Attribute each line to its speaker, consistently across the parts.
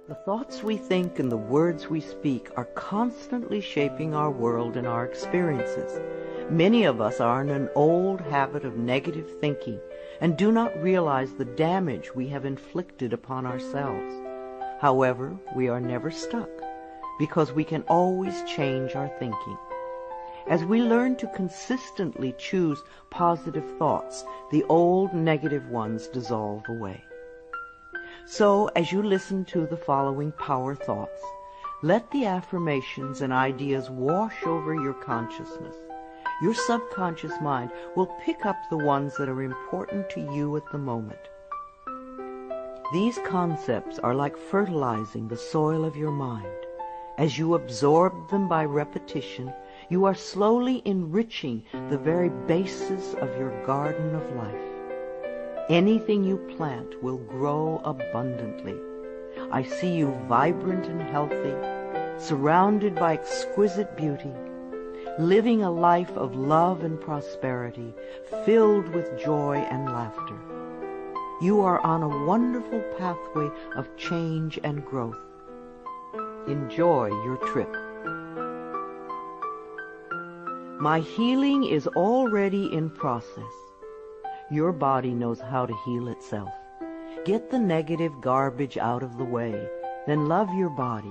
Speaker 1: The thoughts we think and the words we speak are constantly shaping our world and our experiences. Many of us are in an old habit of negative thinking and do not realize the damage we have inflicted upon ourselves. However, we are never stuck because we can always change our thinking. As we learn to consistently choose positive thoughts, the old negative ones dissolve away. So, as you listen to the following power thoughts, let the affirmations and ideas wash over your consciousness. Your subconscious mind will pick up the ones that are important to you at the moment. These concepts are like fertilizing the soil of your mind. As you absorb them by repetition, you are slowly enriching the very basis of your garden of life. Anything you plant will grow abundantly. I see you vibrant and healthy, surrounded by exquisite beauty, living a life of love and prosperity, filled with joy and laughter. You are on a wonderful pathway of change and growth. Enjoy your trip. My healing is already in process. Your body knows how to heal itself. Get the negative garbage out of the way, then love your body.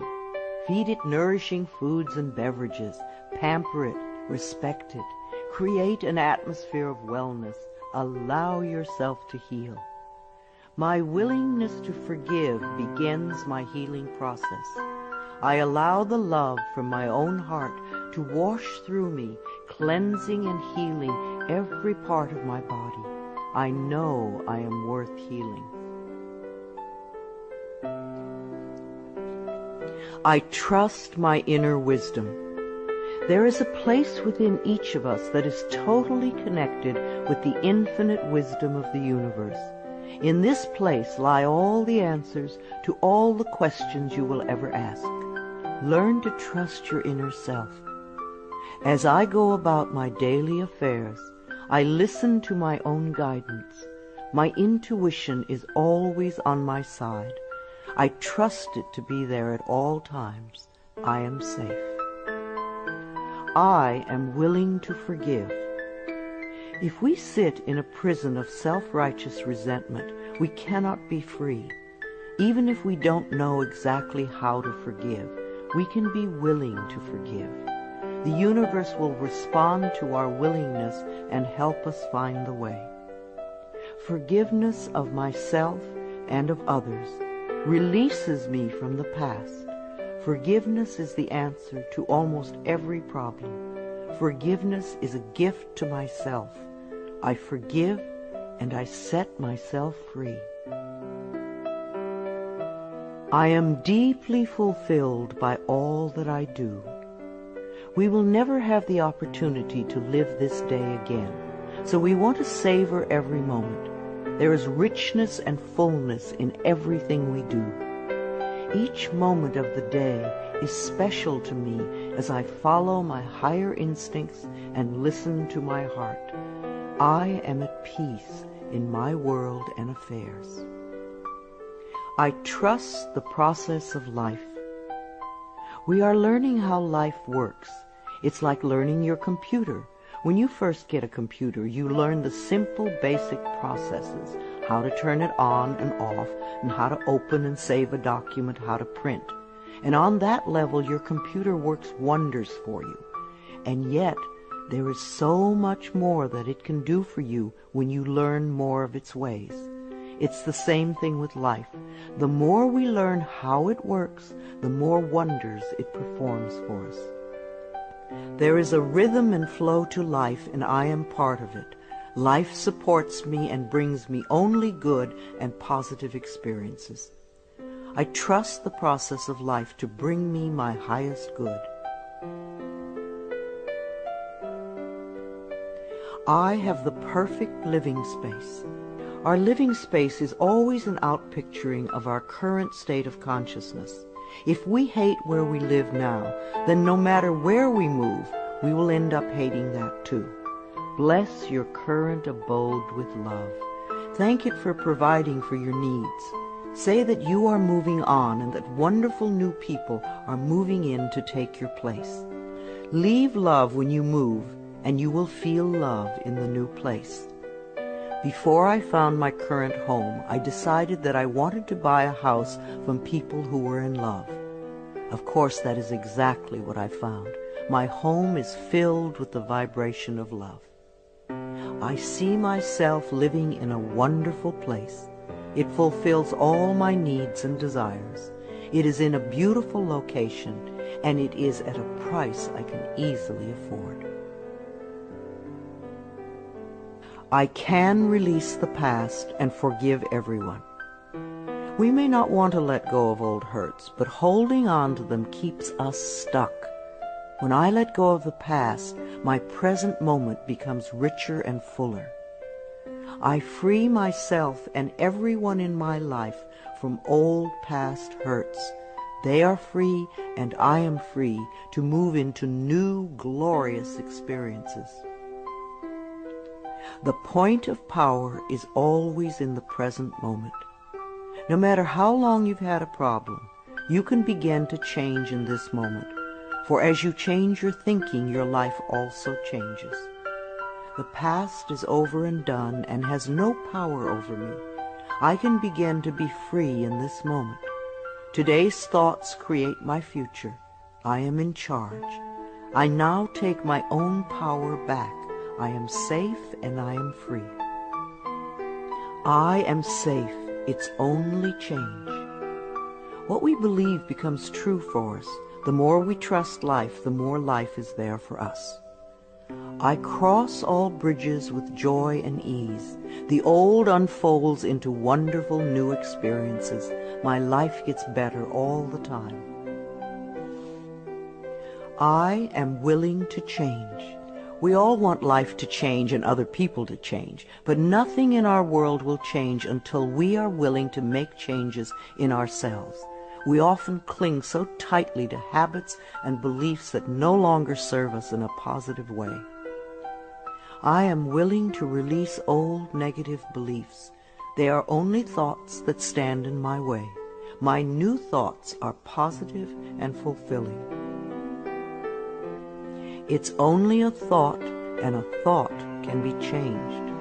Speaker 1: Feed it nourishing foods and beverages. Pamper it, respect it. Create an atmosphere of wellness. Allow yourself to heal. My willingness to forgive begins my healing process. I allow the love from my own heart to wash through me, cleansing and healing every part of my body. I know I am worth healing. I trust my inner wisdom. There is a place within each of us that is totally connected with the infinite wisdom of the universe. In this place lie all the answers to all the questions you will ever ask. Learn to trust your inner self. As I go about my daily affairs, I listen to my own guidance. My intuition is always on my side. I trust it to be there at all times. I am safe. I am willing to forgive. If we sit in a prison of self-righteous resentment, we cannot be free. Even if we don't know exactly how to forgive, we can be willing to forgive. The universe will respond to our willingness and help us find the way. Forgiveness of myself and of others releases me from the past. Forgiveness is the answer to almost every problem. Forgiveness is a gift to myself. I forgive and I set myself free. I am deeply fulfilled by all that I do. We will never have the opportunity to live this day again, so we want to savor every moment. There is richness and fullness in everything we do. Each moment of the day is special to me as I follow my higher instincts and listen to my heart. I am at peace in my world and affairs. I trust the process of life. We are learning how life works. It's like learning your computer. When you first get a computer, you learn the simple, basic processes, how to turn it on and off, and how to open and save a document, how to print. And on that level, your computer works wonders for you. And yet, there is so much more that it can do for you when you learn more of its ways. It's the same thing with life. The more we learn how it works, the more wonders it performs for us. There is a rhythm and flow to life, and I am part of it. Life supports me and brings me only good and positive experiences. I trust the process of life to bring me my highest good. I have the perfect living space. Our living space is always an outpicturing of our current state of consciousness. If we hate where we live now, then no matter where we move, we will end up hating that too. Bless your current abode with love. Thank it for providing for your needs. Say that you are moving on and that wonderful new people are moving in to take your place. Leave love when you move, and you will feel love in the new place. Before I found my current home, I decided that I wanted to buy a house from people who were in love. Of course, that is exactly what I found. My home is filled with the vibration of love. I see myself living in a wonderful place. It fulfills all my needs and desires. It is in a beautiful location, and it is at a price I can easily afford. I can release the past and forgive everyone. We may not want to let go of old hurts, but holding on to them keeps us stuck. When I let go of the past, my present moment becomes richer and fuller. I free myself and everyone in my life from old past hurts. They are free, and I am free to move into new, glorious experiences. The point of power is always in the present moment. No matter how long you've had a problem, you can begin to change in this moment. For as you change your thinking, your life also changes. The past is over and done and has no power over me. I can begin to be free in this moment. Today's thoughts create my future. I am in charge. I now take my own power back. I am safe and I am free. I am safe. It's only change. What we believe becomes true for us. The more we trust life, the more life is there for us. I cross all bridges with joy and ease. The old unfolds into wonderful new experiences. My life gets better all the time. I am willing to change. We all want life to change and other people to change, but nothing in our world will change until we are willing to make changes in ourselves. We often cling so tightly to habits and beliefs that no longer serve us in a positive way. I am willing to release old negative beliefs. They are only thoughts that stand in my way. My new thoughts are positive and fulfilling. It's only a thought, and a thought can be changed.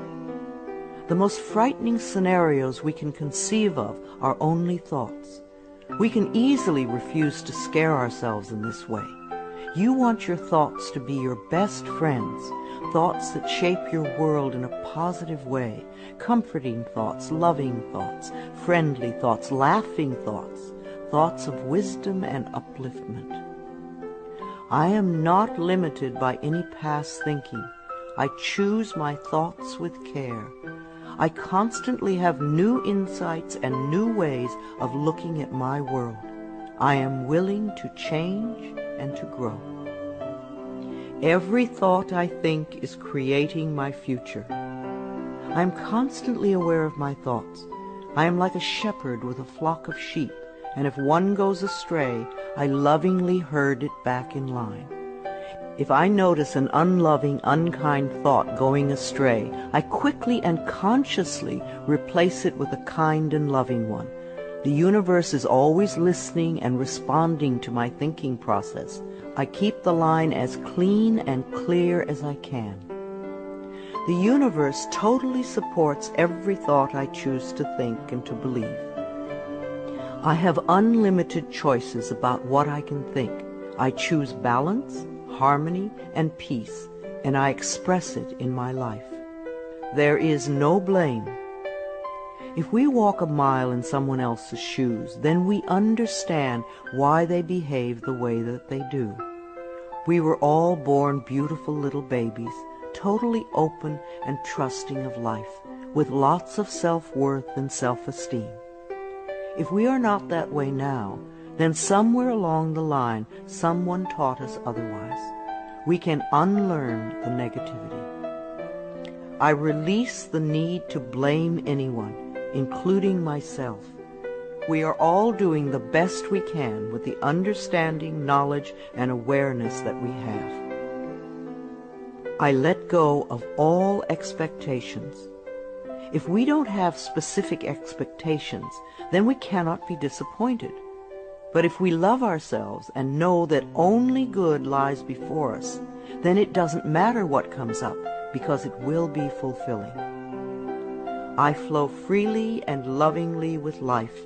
Speaker 1: The most frightening scenarios we can conceive of are only thoughts. We can easily refuse to scare ourselves in this way. You want your thoughts to be your best friends, thoughts that shape your world in a positive way, comforting thoughts, loving thoughts, friendly thoughts, laughing thoughts, thoughts of wisdom and upliftment. I am not limited by any past thinking. I choose my thoughts with care. I constantly have new insights and new ways of looking at my world. I am willing to change and to grow. Every thought I think is creating my future. I am constantly aware of my thoughts. I am like a shepherd with a flock of sheep, and if one goes astray, I lovingly herd it back in line. If I notice an unloving, unkind thought going astray, I quickly and consciously replace it with a kind and loving one. The universe is always listening and responding to my thinking process. I keep the line as clean and clear as I can. The universe totally supports every thought I choose to think and to believe. I have unlimited choices about what I can think. I choose balance, harmony, and peace, and I express it in my life. There is no blame. If we walk a mile in someone else's shoes, then we understand why they behave the way that they do. We were all born beautiful little babies, totally open and trusting of life, with lots of self-worth and self-esteem. If we are not that way now, then somewhere along the line someone taught us otherwise. We can unlearn the negativity. I release the need to blame anyone, including myself. We are all doing the best we can with the understanding, knowledge, and awareness that we have. I let go of all expectations. If we don't have specific expectations, then we cannot be disappointed. But if we love ourselves and know that only good lies before us, then it doesn't matter what comes up, because it will be fulfilling. I flow freely and lovingly with life.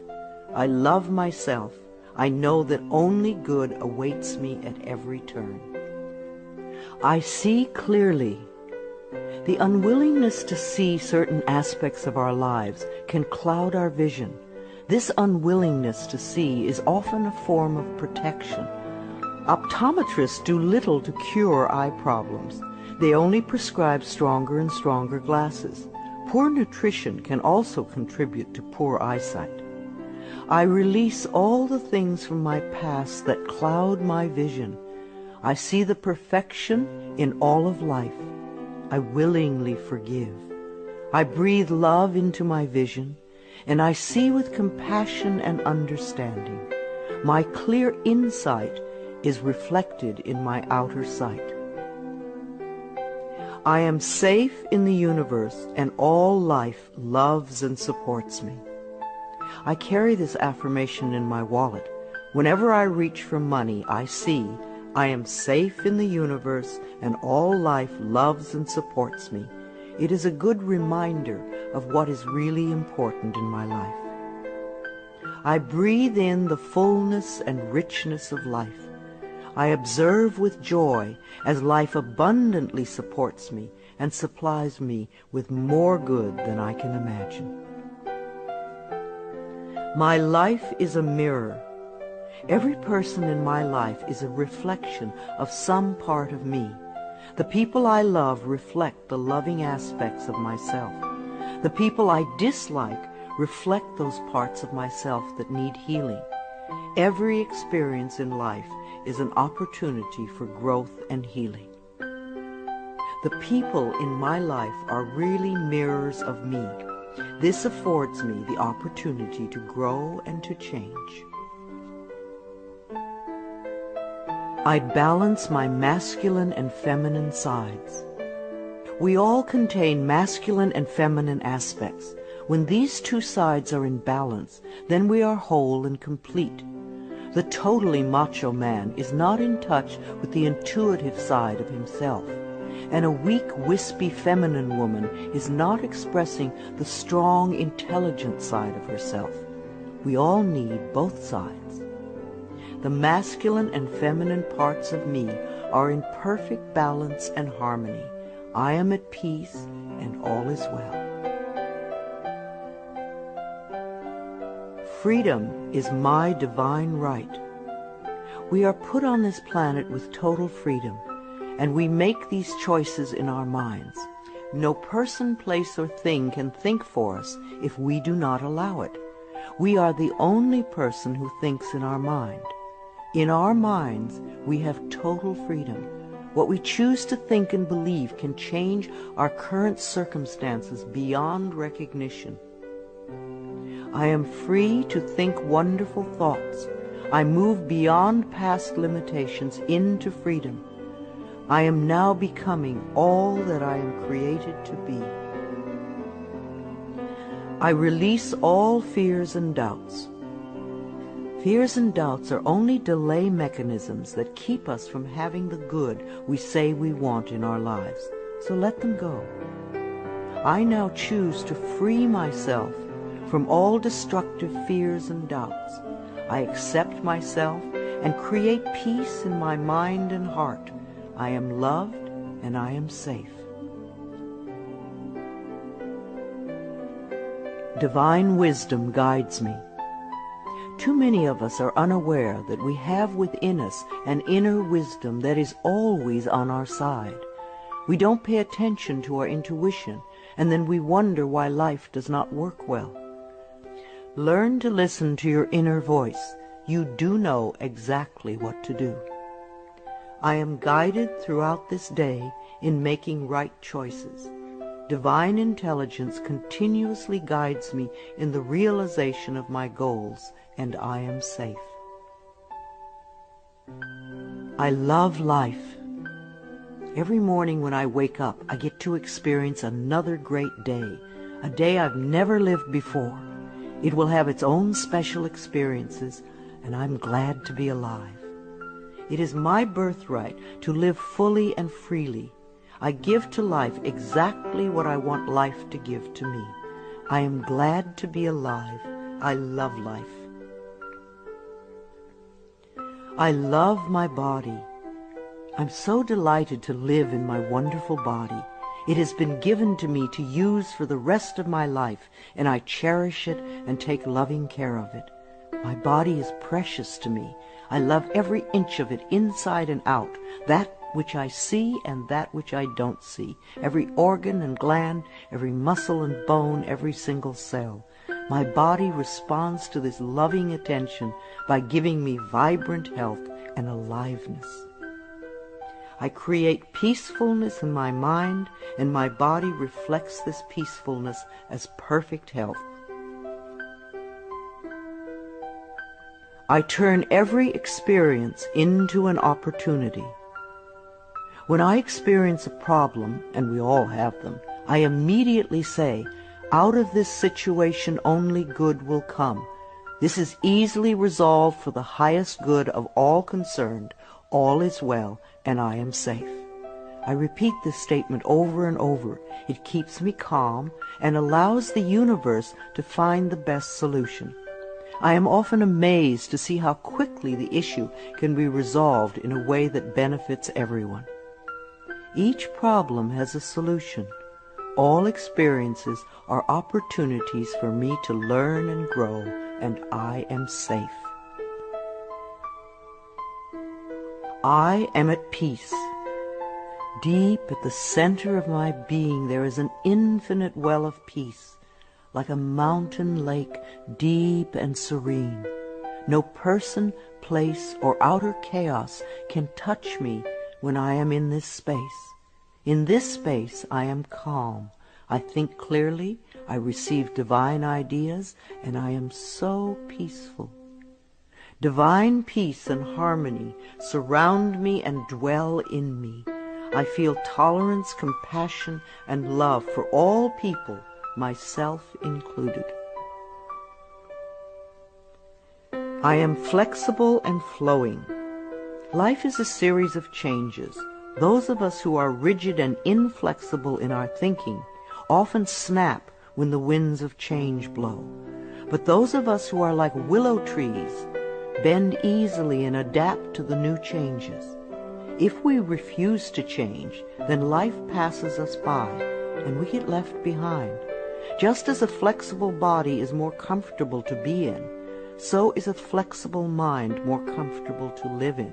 Speaker 1: I love myself. I know that only good awaits me at every turn. I see clearly. The unwillingness to see certain aspects of our lives can cloud our vision. This unwillingness to see is often a form of protection. Optometrists do little to cure eye problems. They only prescribe stronger and stronger glasses. Poor nutrition can also contribute to poor eyesight. I release all the things from my past that cloud my vision. I see the perfection in all of life. I willingly forgive. I breathe love into my vision, and I see with compassion and understanding. My clear insight is reflected in my outer sight. I am safe in the universe, and all life loves and supports me. I carry this affirmation in my wallet. Whenever I reach for money, I see I am safe in the universe, and all life loves and supports me. It is a good reminder of what is really important in my life. I breathe in the fullness and richness of life. I observe with joy as life abundantly supports me and supplies me with more good than I can imagine. My life is a mirror. Every person in my life is a reflection of some part of me. The people I love reflect the loving aspects of myself. The people I dislike reflect those parts of myself that need healing. Every experience in life is an opportunity for growth and healing. The people in my life are really mirrors of me. This affords me the opportunity to grow and to change. I balance my masculine and feminine sides. We all contain masculine and feminine aspects. When these two sides are in balance, then we are whole and complete. The totally macho man is not in touch with the intuitive side of himself, and a weak, wispy feminine woman is not expressing the strong, intelligent side of herself. We all need both sides. The masculine and feminine parts of me are in perfect balance and harmony. I am at peace, and all is well. Freedom is my divine right. We are put on this planet with total freedom, and we make these choices in our minds. No person, place, or thing can think for us if we do not allow it. We are the only person who thinks in our mind. In our minds, we have total freedom. What we choose to think and believe can change our current circumstances beyond recognition. I am free to think wonderful thoughts. I move beyond past limitations into freedom. I am now becoming all that I am created to be. I release all fears and doubts. Fears and doubts are only delay mechanisms that keep us from having the good we say we want in our lives. So let them go. I now choose to free myself from all destructive fears and doubts. I accept myself and create peace in my mind and heart. I am loved and I am safe. Divine wisdom guides me. Too many of us are unaware that we have within us an inner wisdom that is always on our side. We don't pay attention to our intuition, and then we wonder why life does not work well. Learn to listen to your inner voice. You do know exactly what to do. I am guided throughout this day in making right choices. Divine intelligence continuously guides me in the realization of my goals, and I am safe. I love life. Every morning when I wake up, I get to experience another great day. a day I've never lived before. It will have its own special experiences, and I'm glad to be alive. It is my birthright to live fully and freely. I give to life exactly what I want life to give to me. I am glad to be alive. I love life. I love my body. I'm so delighted to live in my wonderful body. It has been given to me to use for the rest of my life, and I cherish it and take loving care of it. My body is precious to me. I love every inch of it, inside and out, that which I see and that which I don't see, every organ and gland, every muscle and bone, every single cell. My body responds to this loving attention by giving me vibrant health and aliveness. I create peacefulness in my mind, and my body reflects this peacefulness as perfect health. I turn every experience into an opportunity. When I experience a problem, and we all have them, I immediately say, out of this situation only good will come. This is easily resolved for the highest good of all concerned. All is well, and I am safe. I repeat this statement over and over. It keeps me calm and allows the universe to find the best solution. I am often amazed to see how quickly the issue can be resolved in a way that benefits everyone. Each problem has a solution. All experiences are opportunities for me to learn and grow, and I am safe. I am at peace. Deep at the center of my being there is an infinite well of peace, like a mountain lake, deep and serene. No person, place, or outer chaos can touch me when I am in this space. In this space I am calm. I think clearly, I receive divine ideas, and I am so peaceful. Divine peace and harmony surround me and dwell in me. I feel tolerance, compassion, and love for all people, myself included. I am flexible and flowing. Life is a series of changes. Those of us who are rigid and inflexible in our thinking often snap when the winds of change blow. But those of us who are like willow trees bend easily and adapt to the new changes. If we refuse to change, then life passes us by and we get left behind. Just as a flexible body is more comfortable to be in, so is a flexible mind more comfortable to live in.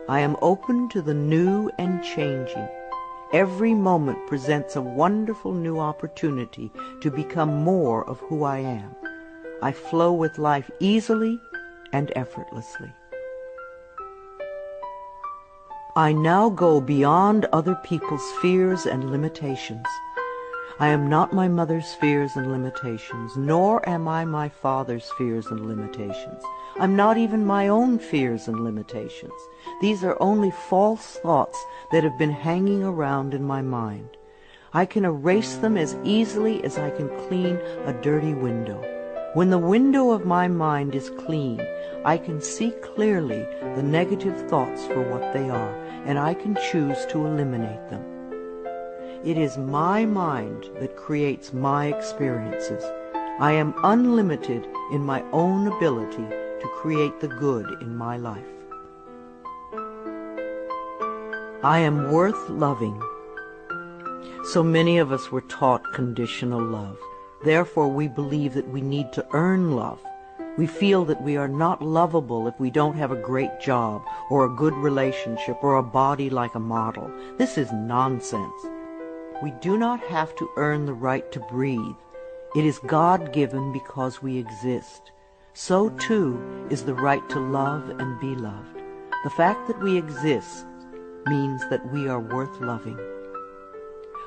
Speaker 1: I am open to the new and changing. Every moment presents a wonderful new opportunity to become more of who I am. I flow with life easily and effortlessly. I now go beyond other people's fears and limitations. I am not my mother's fears and limitations, nor am I my father's fears and limitations. I'm not even my own fears and limitations. These are only false thoughts that have been hanging around in my mind. I can erase them as easily as I can clean a dirty window. When the window of my mind is clean, I can see clearly the negative thoughts for what they are, and I can choose to eliminate them. It is my mind that creates my experiences. I am unlimited in my own ability to create the good in my life. I am worth loving. So many of us were taught conditional love. Therefore, we believe that we need to earn love. We feel that we are not lovable if we don't have a great job or a good relationship or a body like a model. This is nonsense. We do not have to earn the right to breathe. It is God-given because we exist. So, too, is the right to love and be loved. The fact that we exist means that we are worth loving.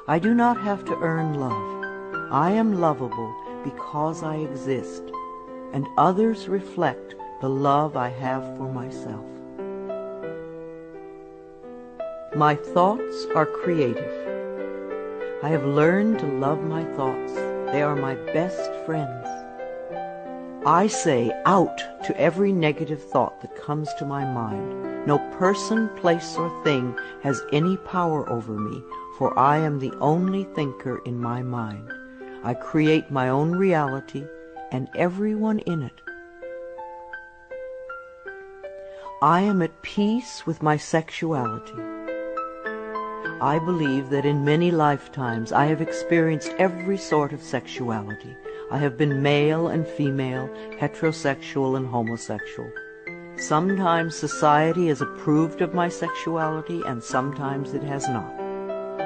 Speaker 1: I do not have to earn love. I am lovable because I exist, and others reflect the love I have for myself. My thoughts are creative. I have learned to love my thoughts. They are my best friends. I say out to every negative thought that comes to my mind. No person, place, or thing has any power over me, for I am the only thinker in my mind. I create my own reality and everyone in it. I am at peace with my sexuality. I believe that in many lifetimes I have experienced every sort of sexuality. I have been male and female, heterosexual and homosexual. Sometimes society has approved of my sexuality and sometimes it has not.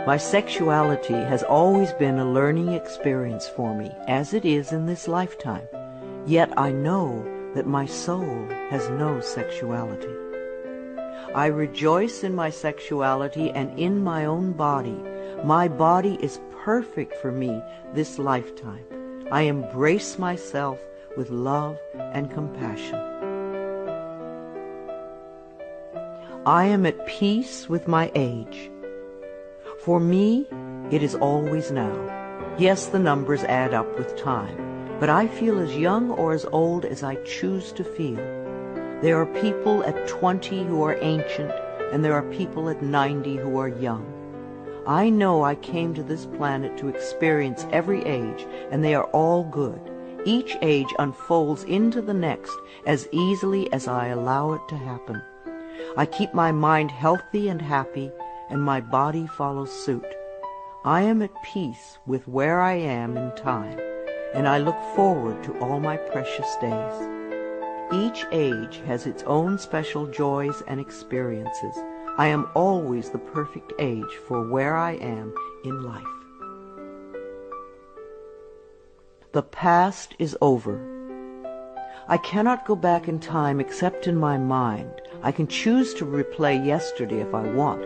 Speaker 1: My sexuality has always been a learning experience for me, as it is in this lifetime. Yet I know that my soul has no sexuality. I rejoice in my sexuality and in my own body. My body is perfect for me this lifetime. I embrace myself with love and compassion. I am at peace with my age. For me, it is always now. Yes, the numbers add up with time, but I feel as young or as old as I choose to feel. There are people at 20 who are ancient, and there are people at 90 who are young. I know I came to this planet to experience every age, and they are all good. Each age unfolds into the next as easily as I allow it to happen. I keep my mind healthy and happy, and my body follows suit. I am at peace with where I am in time, and I look forward to all my precious days. Each age has its own special joys and experiences. I am always the perfect age for where I am in life. The past is over. I cannot go back in time except in my mind. I can choose to replay yesterday if I want,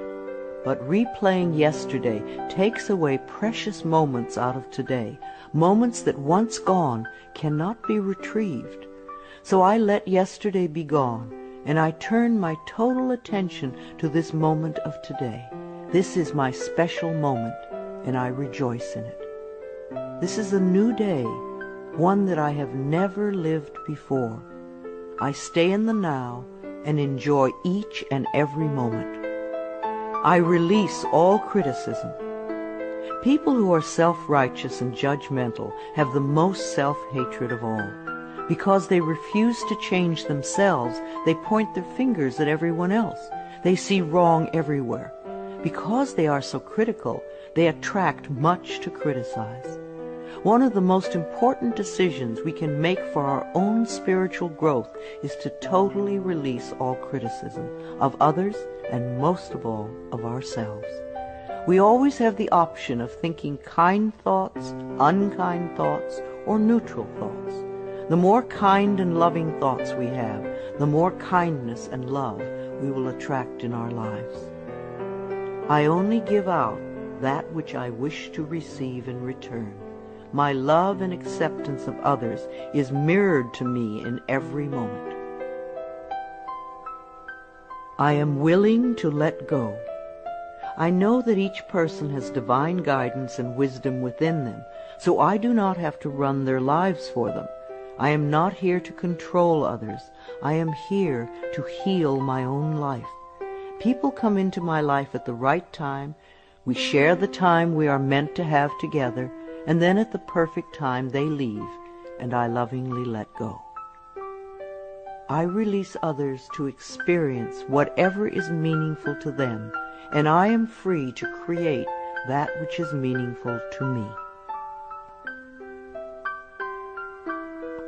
Speaker 1: but replaying yesterday takes away precious moments out of today, moments that once gone cannot be retrieved. So I let yesterday be gone, and I turn my total attention to this moment of today. This is my special moment, and I rejoice in it. This is a new day, one that I have never lived before. I stay in the now and enjoy each and every moment. I release all criticism. People who are self-righteous and judgmental have the most self-hatred of all. Because they refuse to change themselves, they point their fingers at everyone else. They see wrong everywhere. Because they are so critical, they attract much to criticize. One of the most important decisions we can make for our own spiritual growth is to totally release all criticism of others and most of all of ourselves. We always have the option of thinking kind thoughts, unkind thoughts, or neutral thoughts. The more kind and loving thoughts we have, the more kindness and love we will attract in our lives. I only give out that which I wish to receive in return. My love and acceptance of others is mirrored to me in every moment. I am willing to let go. I know that each person has divine guidance and wisdom within them, so I do not have to run their lives for them. I am not here to control others. I am here to heal my own life. People come into my life at the right time. We share the time we are meant to have together, and then at the perfect time they leave, and I lovingly let go. I release others to experience whatever is meaningful to them, and I am free to create that which is meaningful to me.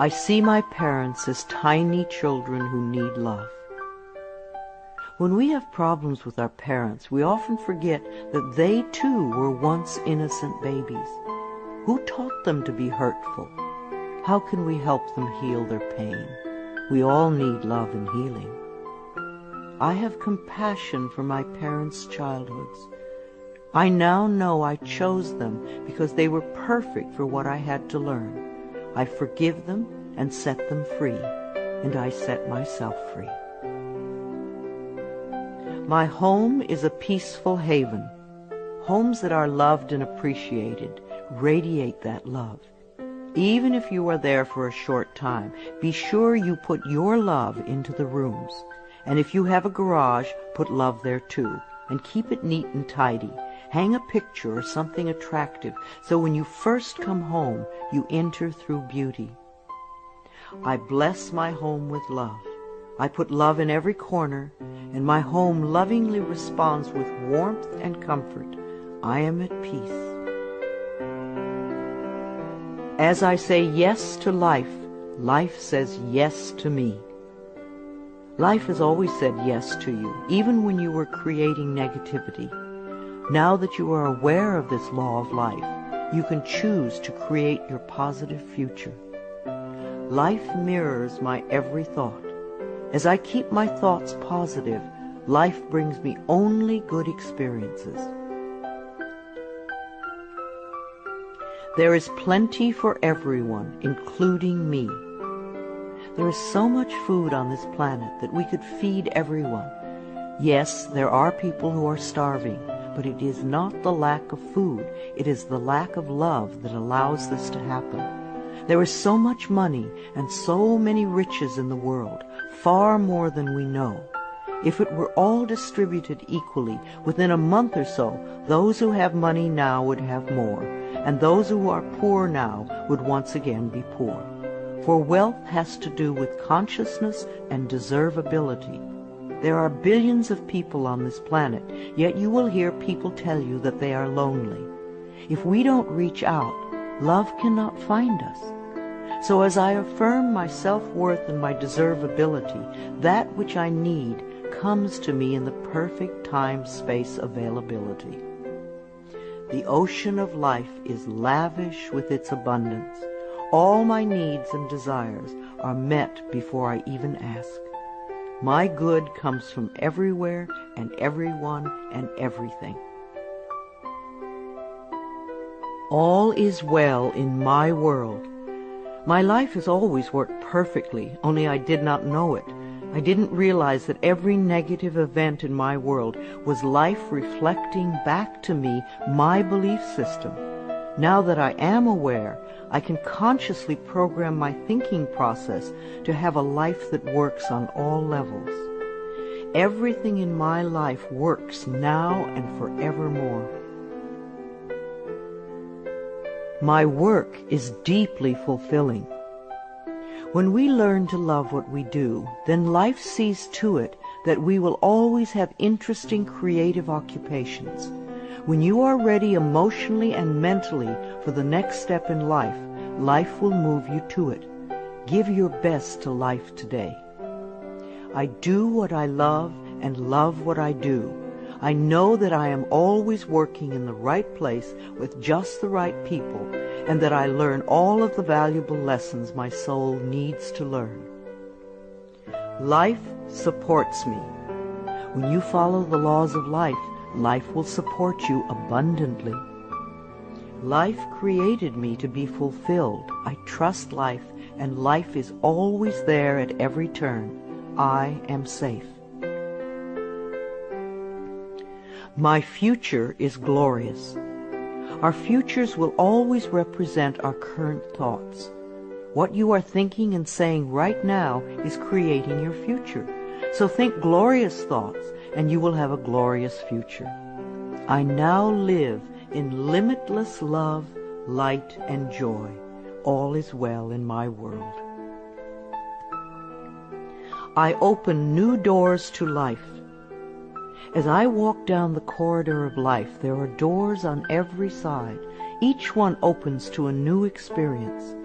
Speaker 1: I see my parents as tiny children who need love. When we have problems with our parents, we often forget that they too were once innocent babies. Who taught them to be hurtful? How can we help them heal their pain? We all need love and healing. I have compassion for my parents' childhoods. I now know I chose them because they were perfect for what I had to learn. I forgive them and set them free, and I set myself free. My home is a peaceful haven. Homes that are loved and appreciated radiate that love. Even if you are there for a short time, be sure you put your love into the rooms. And if you have a garage, put love there too. And keep it neat and tidy. Hang a picture or something attractive, so when you first come home, you enter through beauty. I bless my home with love. I put love in every corner, and my home lovingly responds with warmth and comfort. I am at peace. As I say yes to life, life says yes to me. Life has always said yes to you, even when you were creating negativity. Now that you are aware of this law of life, you can choose to create your positive future. Life mirrors my every thought. As I keep my thoughts positive, life brings me only good experiences. There is plenty for everyone, including me. There is so much food on this planet that we could feed everyone. Yes, there are people who are starving, but it is not the lack of food, it is the lack of love that allows this to happen. There is so much money and so many riches in the world, far more than we know. If it were all distributed equally, within a month or so, those who have money now would have more, and those who are poor now would once again be poor. For wealth has to do with consciousness and deservability. There are billions of people on this planet, yet you will hear people tell you that they are lonely. If we don't reach out, love cannot find us. So as I affirm my self-worth and my deservability, that which I need comes to me in the perfect time-space availability. The ocean of life is lavish with its abundance. All my needs and desires are met before I even ask. My good comes from everywhere and everyone and everything. All is well in my world. My life has always worked perfectly, only I did not know it. I didn't realize that every negative event in my world was life reflecting back to me my belief system. Now that I am aware, I can consciously program my thinking process to have a life that works on all levels. Everything in my life works now and forevermore. My work is deeply fulfilling. When we learn to love what we do, then life sees to it that we will always have interesting creative occupations. When you are ready emotionally and mentally for the next step in life, life will move you to it. Give your best to life today. I do what I love and love what I do. I know that I am always working in the right place with just the right people, and that I learn all of the valuable lessons my soul needs to learn. Life supports me. When you follow the laws of life, life will support you abundantly. Life created me to be fulfilled. I trust life, and life is always there at every turn. I am safe. My future is glorious. Our futures will always represent our current thoughts. What you are thinking and saying right now is creating your future. So think glorious thoughts, and you will have a glorious future. I now live in limitless love, light, and joy. All is well in my world. I open new doors to life. As I walk down the corridor of life, there are doors on every side. Each one opens to a new experience.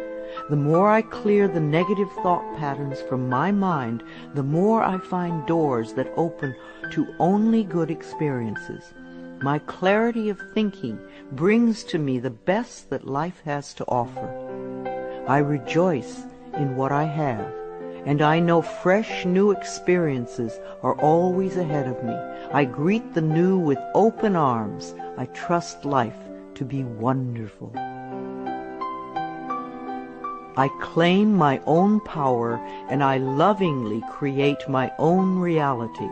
Speaker 1: The more I clear the negative thought patterns from my mind, the more I find doors that open to only good experiences. My clarity of thinking brings to me the best that life has to offer. I rejoice in what I have, and I know fresh new experiences are always ahead of me. I greet the new with open arms. I trust life to be wonderful. I claim my own power, and I lovingly create my own reality.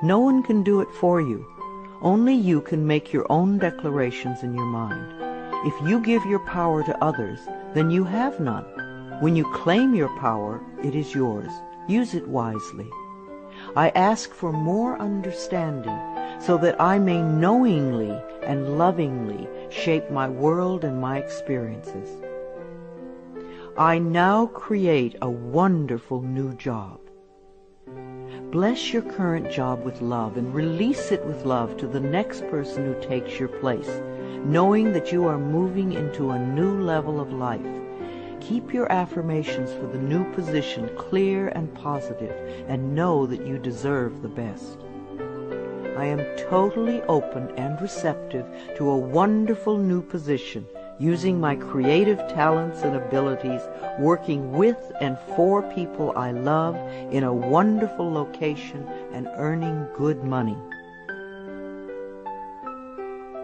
Speaker 1: No one can do it for you. Only you can make your own declarations in your mind. If you give your power to others, then you have none. When you claim your power, it is yours. Use it wisely. I ask for more understanding so that I may knowingly and lovingly shape my world and my experiences. I now create a wonderful new job. Bless your current job with love and release it with love to the next person who takes your place, knowing that you are moving into a new level of life. Keep your affirmations for the new position clear and positive, and know that you deserve the best. I am totally open and receptive to a wonderful new position, using my creative talents and abilities, working with and for people I love in a wonderful location and earning good money.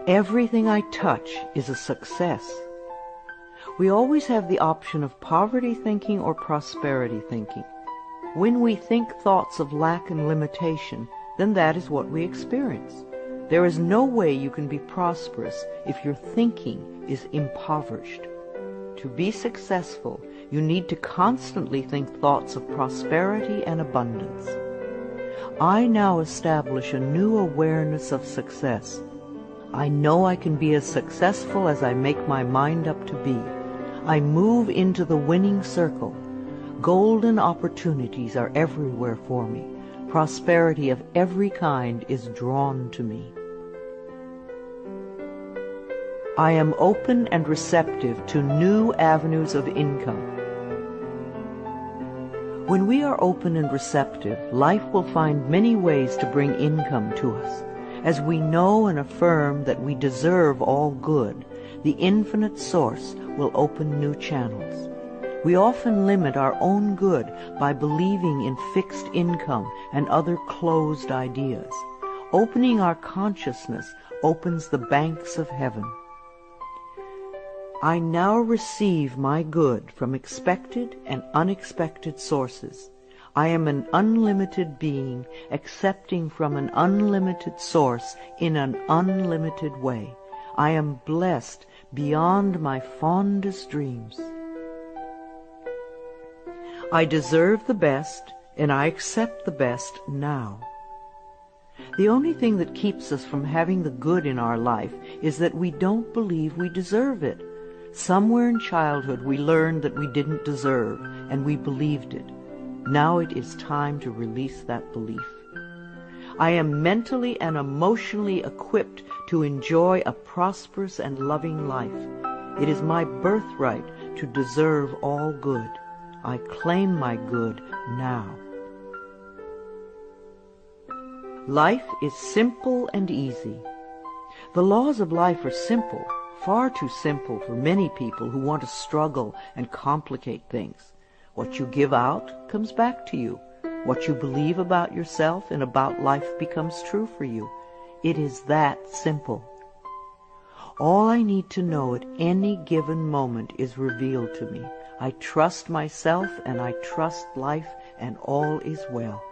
Speaker 1: Everything I touch is a success. We always have the option of poverty thinking or prosperity thinking. When we think thoughts of lack and limitation, then that is what we experience. There is no way you can be prosperous if your thinking is impoverished. To be successful, you need to constantly think thoughts of prosperity and abundance. I now establish a new awareness of success. I know I can be as successful as I make my mind up to be. I move into the winning circle. Golden opportunities are everywhere for me. Prosperity of every kind is drawn to me. I am open and receptive to new avenues of income. When we are open and receptive, life will find many ways to bring income to us. As we know and affirm that we deserve all good, the infinite source will open new channels. We often limit our own good by believing in fixed income and other closed ideas. Opening our consciousness opens the banks of heaven. I now receive my good from expected and unexpected sources. I am an unlimited being, accepting from an unlimited source in an unlimited way. I am blessed beyond my fondest dreams. I deserve the best, and I accept the best now. The only thing that keeps us from having the good in our life is that we don't believe we deserve it. Somewhere in childhood we learned that we didn't deserve, and we believed it. Now it is time to release that belief. I am mentally and emotionally equipped to enjoy a prosperous and loving life. It is my birthright to deserve all good. I claim my good now. Life is simple and easy. The laws of life are simple, far too simple for many people who want to struggle and complicate things. What you give out comes back to you. What you believe about yourself and about life becomes true for you. It is that simple. All I need to know at any given moment is revealed to me. I trust myself and I trust life, and all is well.